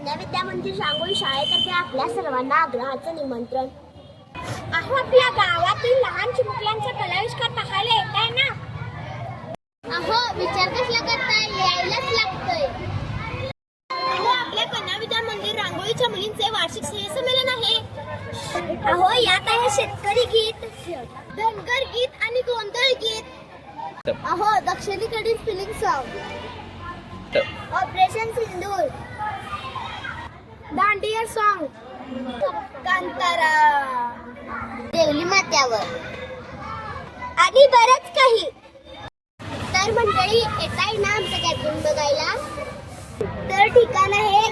कन्या विद्या मंदिर रांगोळी शाळेतर्फे आपल्या सर्वांना आग्रहाचं निमंत्रण. अहो, आपल्या गावातील लहान चिमुकल्यांचा कलाविष्कार पाहायला येत आहे ना? अहो, विचार कसला करताय, यायलाच लागतंय. अहो, आपल्या कन्या विद्या मंदिर रांगोळीच्या मुलींचे वार्षिक स्नेहसंमेलन आहे. अहो, यात आहे शेतकरी गीत, धनगर गीत आणि गोंधळ गीत. अहो, दक्षिणेकडील फिलिंग सॉन्ग, ऑपरेशन सिंदूर, दांडिया सॉन्ग, कांतारा, देवली मात्यावर आणि बरंच काही. तर मंडळी, येताय ना आमचं गॅदरिंग बघायला? तर ठिकाण आहे